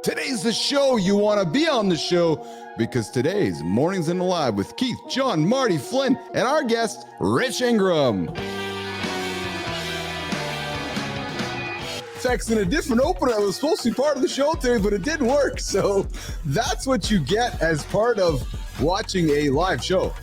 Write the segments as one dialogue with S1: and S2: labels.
S1: Today's the show. You want to be on the show because today's Mornings in the Lab with Keith, John, Marty, Flynn, and our guest, Rich Ingram. Texting a different opener that was supposed to be part of the show today, but it didn't work. So that's what you get as part of watching a live show.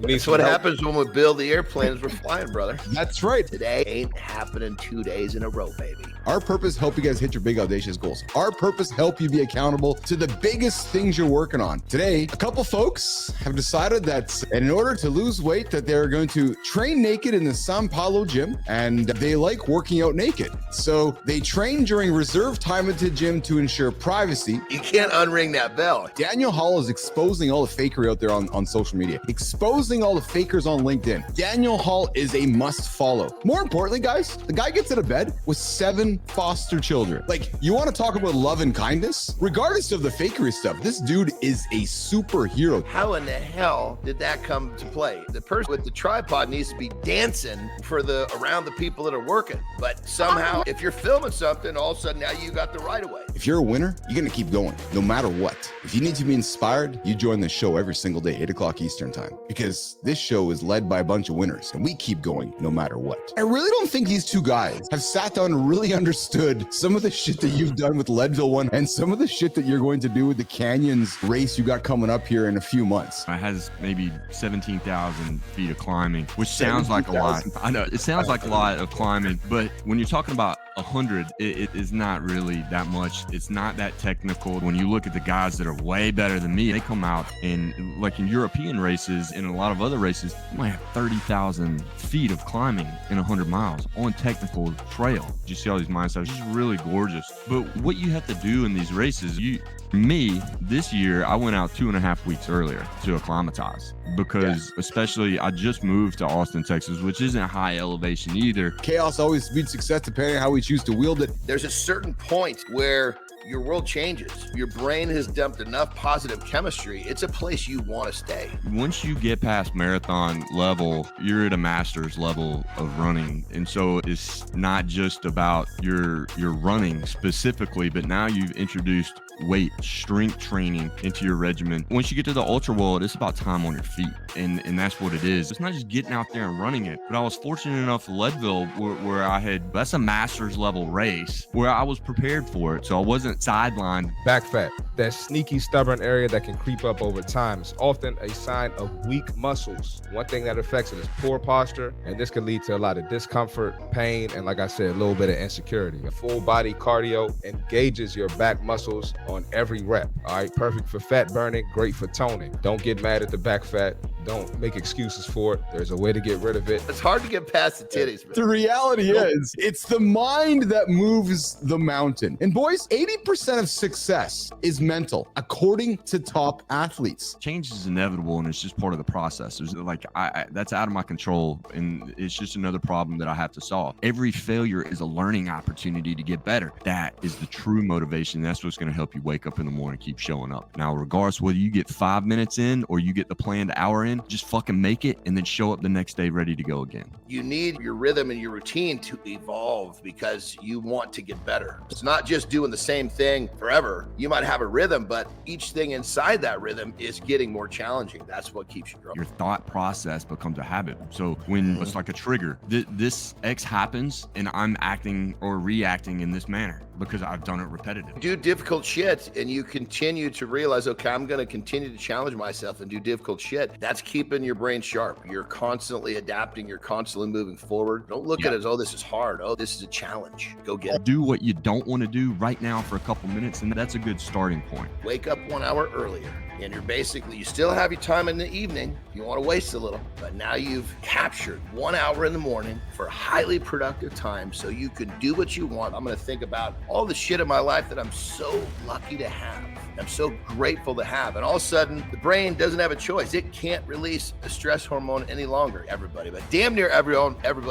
S2: That's what happens when we build the airplanes we're flying, brother.
S1: That's right.
S2: Today ain't happening 2 days in a row, baby.
S1: Our purpose, help you guys hit your big audacious goals. Our purpose, help you be accountable to the biggest things you're working on. Today, a couple folks have decided that in order to lose weight, that they're going to train naked in the Sao Paulo gym, and they like working out naked. So they train during reserved time at the gym to ensure privacy.
S2: You can't unring that bell.
S1: Daniel Hall is exposing all the fakery out there on social media, exposing all the fakers on LinkedIn. Daniel Hall is a must follow. More importantly, guys, the guy gets out of bed with 7 foster children. Like, you want to talk about love and kindness? Regardless of the fakery stuff, this dude is a superhero.
S2: How in the hell did that come to play? The person with the tripod needs to be dancing for around the people that are working. But somehow, if you're filming something, all of a sudden now you got the right of way.
S1: If you're a winner, you're going to keep going, no matter what. If you need to be inspired, you join this show every single day, 8 o'clock Eastern time, because this show is led by a bunch of winners, and we keep going no matter what. I really don't think these two guys have sat down and really understood some of the shit that you've done with Leadville one and some of the shit that you're going to do with the Canyons race you got coming up here in a few months.
S3: It has maybe 17,000 feet of climbing, which sounds like a lot. I know it sounds like a lot of climbing, but when you're talking about 100, it is not really that much. It's not that technical. When you look at the guys that are way better than me, they come out and, like in European races and a lot of other races, you might have 30,000 feet of climbing in 100 miles on technical trail. You see all these milestones, it's just really gorgeous. But what you have to do in these races, this year, I went out 2.5 weeks earlier to acclimatize because especially I just moved to Austin, Texas, which isn't high elevation either.
S1: Chaos always beats success depending on how we choose to wield it.
S2: There's a certain point where your world changes. Your brain has dumped enough positive chemistry. It's a place you want to stay.
S3: Once you get past marathon level, you're at a master's level of running. And so it's not just about your running specifically, but now you've introduced weight, strength training into your regimen. Once you get to the ultra world, it's about time on your feet. And that's what it is. It's not just getting out there and running it. But I was fortunate enough Leadville where that's a master's level race where I was prepared for it. So I wasn't sidelined.
S4: Back fat, that sneaky, stubborn area that can creep up over time, is often a sign of weak muscles. One thing that affects it is poor posture, and this can lead to a lot of discomfort, pain, and like I said, a little bit of insecurity. A full body cardio engages your back muscles on every rep. All right, perfect for fat burning, great for toning. Don't get mad at the back fat. Don't make excuses for it. There's a way to get rid of it.
S2: It's hard to get past the titties, man.
S1: The reality is, it's the mind that moves the mountain. And boys, 80% of success is mental, according to top athletes.
S3: Change is inevitable, and it's just part of the process. There's that's out of my control, and it's just another problem that I have to solve. Every failure is a learning opportunity to get better. That is the true motivation. That's what's going to help you wake up in the morning, keep showing up. Now, regardless whether you get 5 minutes in or you get the planned hour in, just fucking make it and then show up the next day ready to go again.
S2: You need your rhythm and your routine to evolve because you want to get better. It's not just doing the same thing forever. You might have a rhythm, but each thing inside that rhythm is getting more challenging. That's what keeps you growing.
S3: Your thought process becomes a habit. So when it's like a trigger, this X happens and I'm acting or reacting in this manner because I've done it repetitively.
S2: Do difficult shit and you continue to realize, okay, I'm going to continue to challenge myself and do difficult shit. That's keeping your brain sharp. You're constantly adapting. You're constantly moving forward. Don't look at it as, oh, this is hard. Oh, this is a challenge. Go get it.
S3: Do what you don't want to do right now for a couple minutes, and that's a good starting point.
S2: Wake up 1 hour earlier. And you still have your time in the evening if you want to waste a little, but now you've captured 1 hour in the morning for highly productive time so you can do what you want. I'm going to think about all the shit in my life that I'm so lucky to have. I'm so grateful to have. And all of a sudden, the brain doesn't have a choice. It can't release the stress hormone any longer, everybody. But damn near everybody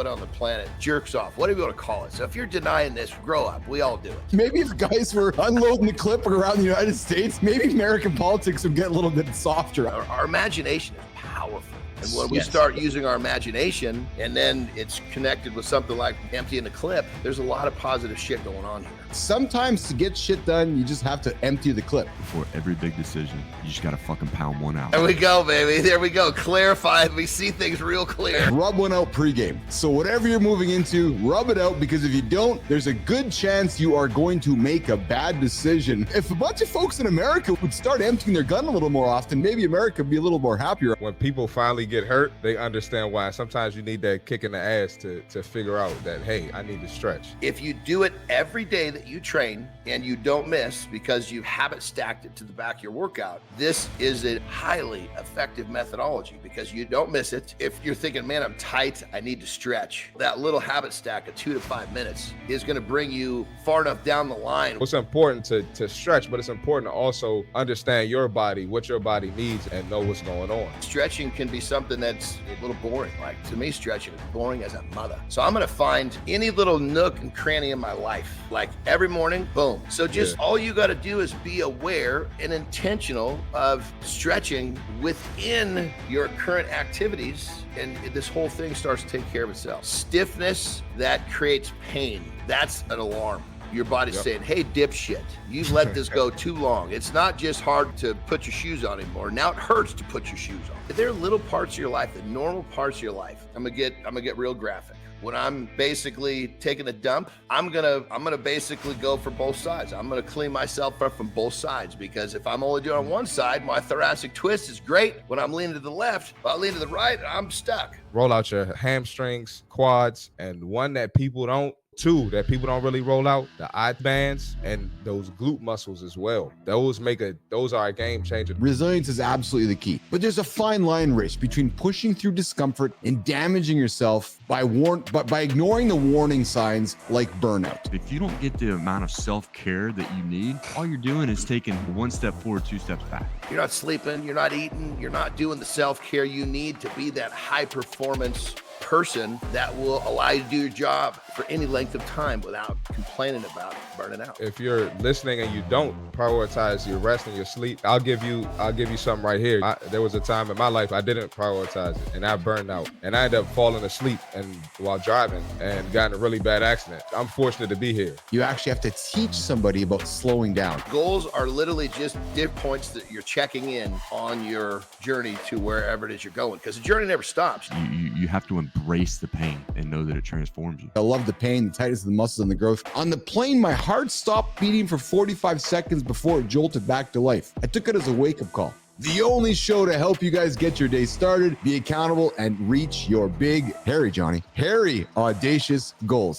S2: on the planet jerks off. Whatever you want to call it. So if you're denying this, grow up. We all do it.
S1: Maybe if guys were unloading the clip around the United States, maybe American politics would get a little bit softer.
S2: Our imagination is powerful. And when we start using our imagination, and then it's connected with something like emptying the clip, there's a lot of positive shit going on here.
S1: Sometimes to get shit done, you just have to empty the clip.
S3: Before every big decision, you just got to fucking pound one out.
S2: There we go, baby. There we go. Clarify. We see things real clear.
S1: Rub one out pregame. So whatever you're moving into, rub it out, because if you don't, there's a good chance you are going to make a bad decision. If a bunch of folks in America would start emptying their gun a little more often, maybe America would be a little more happier.
S4: When people finally get hurt, they understand why. Sometimes you need that kick in the ass to figure out that, hey, I need to stretch.
S2: If you do it every day that you train and you don't miss because you habit stacked it to the back of your workout, this is a highly effective methodology because you don't miss it. If you're thinking, man, I'm tight, I need to stretch, that little habit stack of 2 to 5 minutes is going to bring you far enough down the line.
S4: It's important to stretch, but it's important to also understand your body, what your body needs, and know what's going on.
S2: Stretching can be something that's a little boring. Like, to me, stretching is boring as a mother. So I'm going to find any little nook and cranny in my life, like every morning, boom. So just all you got to do is be aware and intentional of stretching within your current activities, and this whole thing starts to take care of itself. Stiffness that creates pain, that's an alarm. Your body's saying, hey, dipshit, you've let this go too long. It's not just hard to put your shoes on anymore. Now it hurts to put your shoes on. There are little parts of your life, the normal parts of your life. I'm gonna get real graphic. When I'm basically taking a dump, I'm gonna basically go for both sides. I'm gonna clean myself up from both sides, because if I'm only doing on one side, my thoracic twist is great. When I'm leaning to the left, if I lean to the right, I'm stuck.
S4: Roll out your hamstrings, quads, and two that people don't really roll out, the eye bands and those glute muscles as well. Those are a game changer.
S1: Resilience is absolutely the key. But there's a fine line, Rich, between pushing through discomfort and damaging yourself by ignoring the warning signs like burnout.
S3: If you don't get the amount of self-care that you need, all you're doing is taking one step forward, 2 steps back.
S2: You're not sleeping, you're not eating, you're not doing the self-care you need to be that high performance person that will allow you to do your job for any length of time without complaining about burning out.
S4: If you're listening and you don't prioritize your rest and your sleep, I'll give you something right here. There was a time in my life I didn't prioritize it, and I burned out, and I ended up falling asleep while driving and got in a really bad accident. I'm fortunate to be here.
S1: You actually have to teach somebody about slowing down.
S2: Goals are literally just div points that you're checking in on your journey to wherever it is you're going, because the journey never stops.
S3: You have to embrace the pain and know that it transforms you.
S1: I love the pain, the tightness of the muscles, and the growth. On the plane, my heart stopped beating for 45 seconds before it jolted back to life. I took it as a wake-up call. The only show to help you guys get your day started, be accountable, and reach your big, hairy, audacious goals.